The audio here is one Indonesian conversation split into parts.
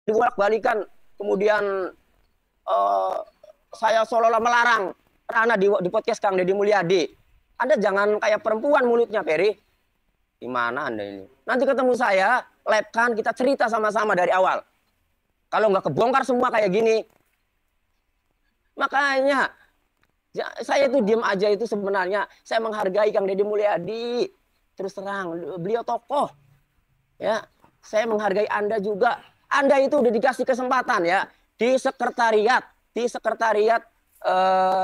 dibolak-balikan, kemudian saya seolah-olah melarang Rana di podcast Kang Deddy Mulyadi. Anda jangan kayak perempuan mulutnya, Ferry. Gimana Anda ini? Nanti ketemu saya, live-kan, kita cerita sama-sama dari awal. Kalau nggak kebongkar semua kayak gini. Makanya, saya itu diam aja itu sebenarnya. Saya menghargai Kang Deddy Mulyadi. Terus terang, beliau tokoh. Ya, saya menghargai Anda juga. Anda itu udah dikasih kesempatan ya di sekretariat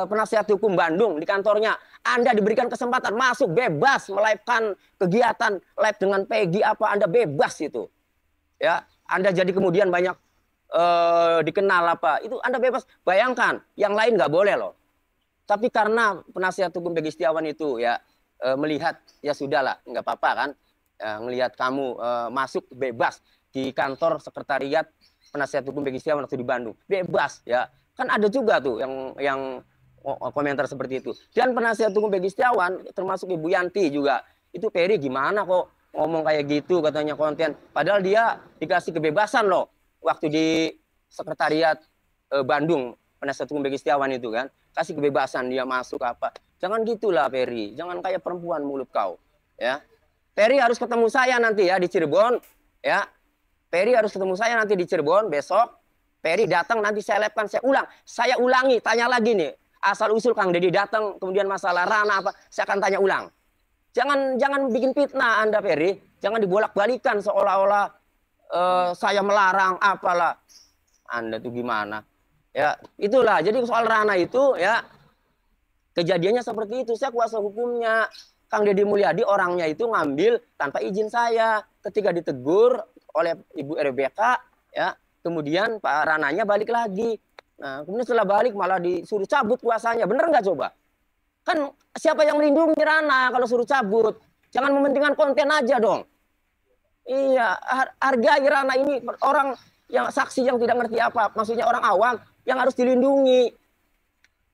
penasihat hukum Bandung di kantornya. Anda diberikan kesempatan masuk bebas melive-kan kegiatan live dengan Peggy apa Anda bebas itu. Ya, Anda jadi kemudian banyak dikenal apa itu Anda bebas. Bayangkan yang lain nggak boleh loh. Tapi karena penasihat hukum Peggy Setiawan itu ya melihat ya sudahlah nggak apa-apa kan. Melihat kamu masuk bebas di kantor sekretariat penasihat hukum Peggy Setiawan waktu di Bandung bebas ya kan ada juga tuh yang komentar seperti itu dan penasihat hukum Peggy Setiawan termasuk Ibu Yanti juga itu Ferry gimana kok ngomong kayak gitu katanya konten padahal dia dikasih kebebasan loh waktu di sekretariat Bandung penasihat hukum Peggy Setiawan itu kan kasih kebebasan dia masuk apa jangan gitulah Ferry jangan kayak perempuan mulut kau ya. Ferry harus ketemu saya nanti ya di Cirebon ya. Ferry harus ketemu saya nanti di Cirebon besok. Ferry datang nanti saya live-kan saya ulangi tanya lagi nih asal usul Kang Deddy datang kemudian masalah Rana apa saya akan tanya ulang. Jangan bikin fitnah Anda Ferry, jangan dibolak-balikan seolah-olah saya melarang apalah. Anda tuh gimana? Ya, itulah. Jadi soal Rana itu ya kejadiannya seperti itu. Saya kuasa hukumnya. Kang Deddy Mulyadi orangnya itu ngambil tanpa izin saya. Ketika ditegur oleh Ibu RBK, ya, kemudian Pak Rananya balik lagi. Nah, kemudian setelah balik malah disuruh cabut kuasanya. Bener nggak coba? Kan siapa yang melindungi Rana kalau suruh cabut? Jangan mementingkan konten aja dong. Iya, hargai Rana ini orang yang saksi yang tidak ngerti apa, maksudnya orang awam yang harus dilindungi.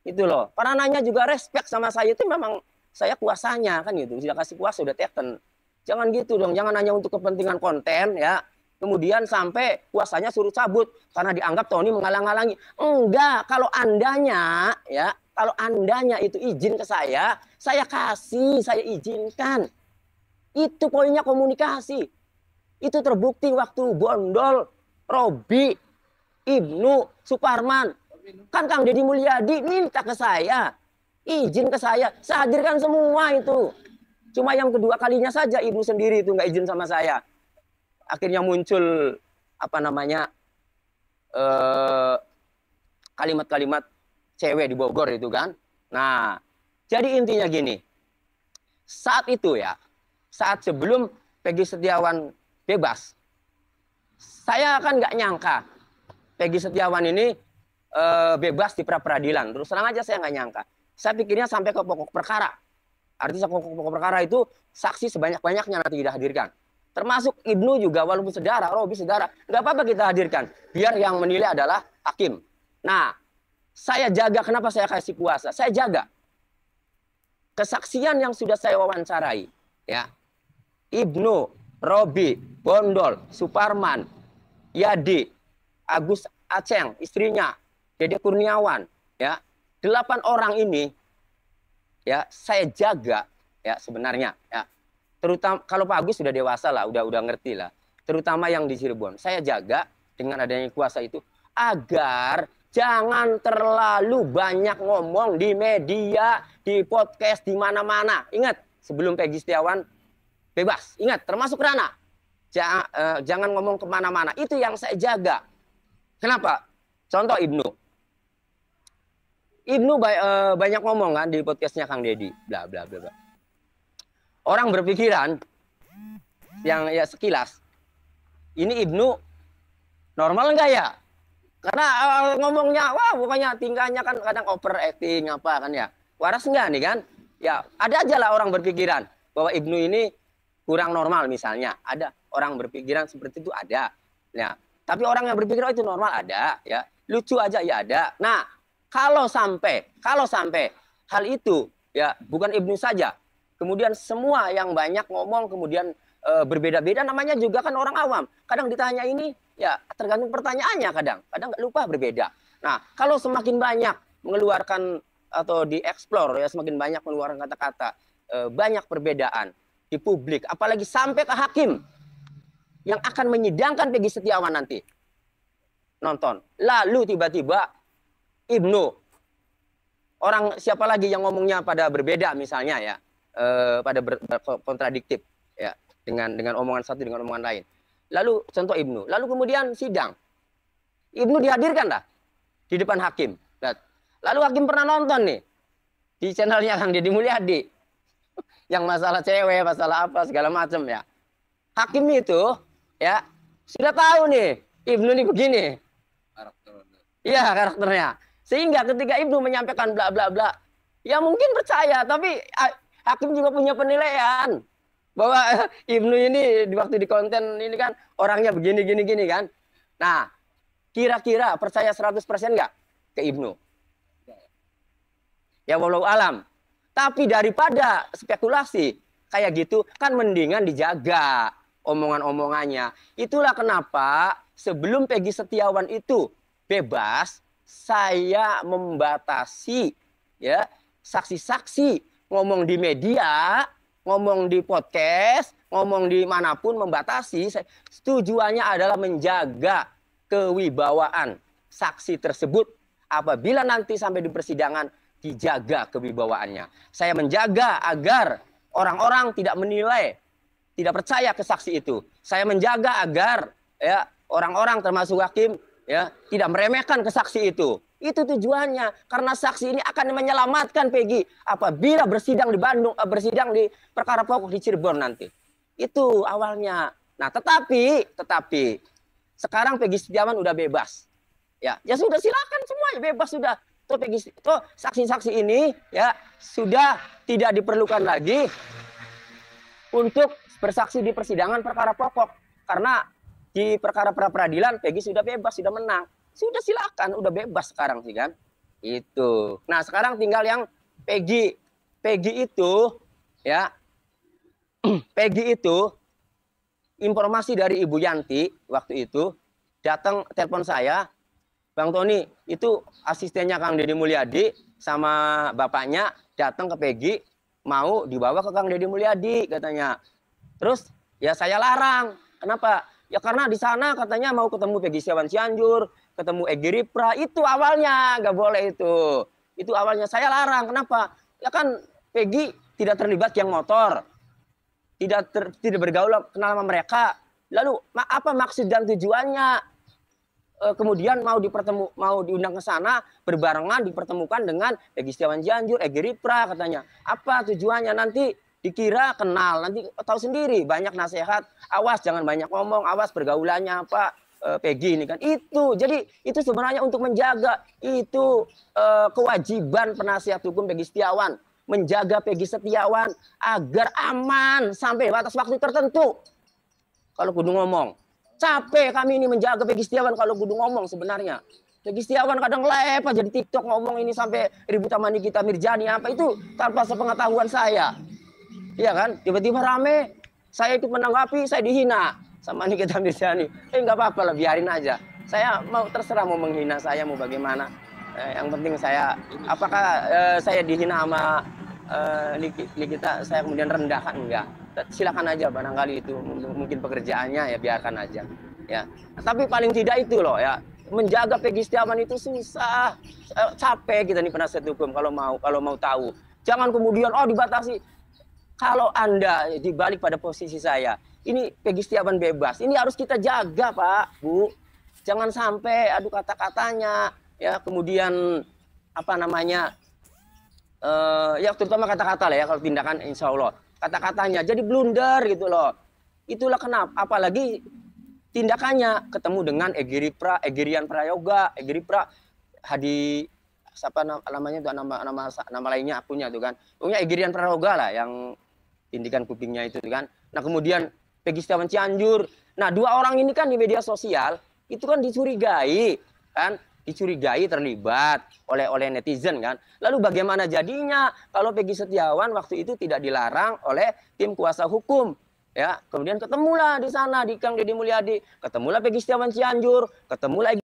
Itu loh. Pak Rananya juga respect sama saya itu memang saya kuasanya kan gitu, sudah kasih kuasa udah teken. Jangan gitu dong, jangan hanya untuk kepentingan konten ya. Kemudian sampai kuasanya suruh cabut karena dianggap Tony menghalang-halangi. Enggak, kalau andanya ya, kalau andanya itu izin ke saya kasih, saya izinkan. Itu poinnya komunikasi. Itu terbukti waktu Bondol, Robi, Ibnu, Suparman. Kan Kang Deddy Mulyadi minta ke saya. Izin ke saya hadirkan semua itu. Cuma yang kedua kalinya saja Ibu sendiri itu nggak izin sama saya. Akhirnya muncul apa namanya kalimat-kalimat cewek di Bogor itu kan. Nah, jadi intinya gini. Saat itu ya, saat sebelum Peggy Setiawan bebas, saya kan nggak nyangka Peggy Setiawan ini bebas di pra peradilan. Terus terang aja saya nggak nyangka. Saya pikirnya sampai ke pokok perkara. Artinya pokok perkara itu saksi sebanyak-banyaknya nanti dihadirkan. Termasuk Ibnu juga walaupun saudara, Robi saudara. Nggak apa-apa kita hadirkan. Biar yang menilai adalah hakim. Nah, saya jaga. Kenapa saya kasih kuasa? Saya jaga kesaksian yang sudah saya wawancarai. Ya, Ibnu, Robi, Bondol, Suparman, Yadi, Agus Aceng, istrinya, Dede Kurniawan, ya. 8 orang ini ya saya jaga ya sebenarnya ya. Terutama kalau Pak Agus sudah dewasa lah, udah ngerti lah. Terutama yang di Cirebon. Saya jaga dengan adanya kuasa itu agar jangan terlalu banyak ngomong di media, di podcast, di mana-mana. Ingat, sebelum Peggy Setiawan bebas. Ingat, termasuk Rana. Jangan ngomong kemana-mana. Itu yang saya jaga. Kenapa? Contoh Ibnu. Ibnu banyak ngomong kan di podcastnya Kang Deddy, bla bla bla. Orang berpikiran yang ya sekilas, ini Ibnu normal enggak ya? Karena ngomongnya, wah pokoknya tingkahnya kan kadang overacting apa kan ya. Waras enggak nih kan? Ya ada aja lah orang berpikiran bahwa Ibnu ini kurang normal misalnya. Ada orang berpikiran seperti itu ada. Ya. Tapi orang yang berpikir oh itu normal ada ya. Lucu aja ya ada. Nah, kalau sampai hal itu ya bukan Ibnu saja, kemudian semua yang banyak ngomong kemudian berbeda-beda namanya juga kan orang awam. Kadang ditanya ini Ya tergantung pertanyaannya kadang nggak lupa berbeda. Nah kalau semakin banyak mengeluarkan atau dieksplor ya semakin banyak mengeluarkan kata-kata banyak perbedaan di publik, apalagi sampai ke hakim yang akan menyidangkan Peggy Setiawan nanti nonton. Lalu tiba-tiba Ibnu, orang siapa lagi yang ngomongnya pada berbeda misalnya ya, pada kontradiktif ya dengan omongan satu dengan omongan lain. Lalu contoh Ibnu, lalu kemudian sidang. Ibnu dihadirkan lah di depan hakim. Lalu hakim pernah nonton nih di channelnya Kang Deddy Mulyadi yang masalah cewek, masalah apa segala macam ya. Hakim itu ya sudah tahu nih Ibnu nih begini. Iya karakternya. Sehingga ketika Ibnu menyampaikan bla bla bla, ya mungkin percaya, tapi hakim juga punya penilaian bahwa Ibnu ini di waktu di konten ini kan orangnya begini gini kan. Nah, kira-kira percaya 100% nggak ke Ibnu? Ya walau alam. Tapi daripada spekulasi kayak gitu kan mendingan dijaga omongan-omongannya. Itulah kenapa sebelum Peggy Setiawan itu bebas, saya membatasi ya saksi-saksi ngomong di media, ngomong di podcast, ngomong di manapun membatasi. Tujuannya adalah menjaga kewibawaan saksi tersebut. Apabila nanti sampai di persidangan dijaga kewibawaannya. Saya menjaga agar orang-orang tidak menilai, tidak percaya ke saksi itu. Saya menjaga agar ya orang-orang termasuk hakim ya tidak meremehkan ke saksi itu. Itu tujuannya, karena saksi ini akan menyelamatkan Peggy apabila bersidang di Bandung, bersidang di perkara pokok di Cirebon nanti. Itu awalnya. Nah, tetapi sekarang Peggy Setiawan udah bebas. Ya sudah silakan semuanya bebas sudah. Tuh Peggy, tuh saksi-saksi ini ya sudah tidak diperlukan lagi untuk bersaksi di persidangan perkara pokok karena di perkara pra peradilan Peggy sudah bebas, sudah menang. Sudah silakan, udah bebas sekarang sih kan. Itu. Nah, sekarang tinggal yang Peggy itu ya. Peggy itu informasi dari Ibu Yanti waktu itu datang telepon saya, Bang Tony, itu asistennya Kang Deddy Mulyadi sama bapaknya datang ke Peggy mau dibawa ke Kang Deddy Mulyadi katanya. Terus ya saya larang. Kenapa? Ya karena di sana katanya mau ketemu Peggy Setiawan Cianjur, ketemu Egy Ripra, itu awalnya nggak boleh itu. Itu awalnya saya larang. Kenapa? Ya kan Peggy tidak terlibat yang motor, tidak bergaul kenal sama mereka. Lalu apa maksud dan tujuannya? Kemudian mau diundang ke sana berbarengan dipertemukan dengan Peggy Setiawan Cianjur, Egy Ripra katanya. Apa tujuannya? Nanti dikira kenal, nanti tahu sendiri banyak nasihat, awas jangan banyak ngomong, awas pergaulannya apa Peggy ini kan. Itu jadi itu sebenarnya untuk menjaga itu kewajiban penasihat hukum Peggy Setiawan, menjaga Peggy Setiawan agar aman sampai batas waktu tertentu. Kalau kudu ngomong, capek kami ini menjaga Peggy Setiawan kalau kudu ngomong sebenarnya. Peggy Setiawan kadang live aja di TikTok ngomong ini sampai ribut sama Nikita Mirzani apa itu tanpa sepengetahuan saya. Iya kan, tiba-tiba rame, saya ikut menanggapi, saya dihina sama Nikita Mirzani. Nggak apa-apa lah, biarin aja. Saya mau terserah mau menghina saya mau bagaimana. Yang penting saya, apakah saya dihina sama Nikita, saya kemudian rendahkan enggak? Silakan aja, barangkali itu mungkin pekerjaannya ya biarkan aja. Ya, tapi paling tidak itu loh ya, menjaga Peggy Setiawan itu susah, capek kita nih penasihat hukum kalau mau tahu. Jangan kemudian dibatasi. Kalau Anda dibalik pada posisi saya, ini Peggy Setiawan bebas. Ini harus kita jaga, Pak, Bu. Jangan sampai adu kata-katanya, ya kemudian apa namanya, ya terutama kata-kata lah ya kalau tindakan insya Allah. Kata-katanya jadi blunder gitu loh. Itulah kenapa. Apalagi tindakannya ketemu dengan Egy Ripra, Egirian Prayoga, Egy Ripra, Hadi siapa namanya itu nama lainnya akunnya tuh kan. Pokoknya Egirian Prayoga lah yang tindikan kupingnya itu kan. Nah kemudian Peggy Setiawan Cianjur. Nah dua orang ini kan di media sosial itu kan dicurigai kan, dicurigai terlibat oleh netizen kan. Lalu bagaimana jadinya kalau Peggy Setiawan waktu itu tidak dilarang oleh tim kuasa hukum Ya, kemudian ketemulah di sana di Kang Deddy Mulyadi, ketemulah Peggy Setiawan Cianjur, ketemulah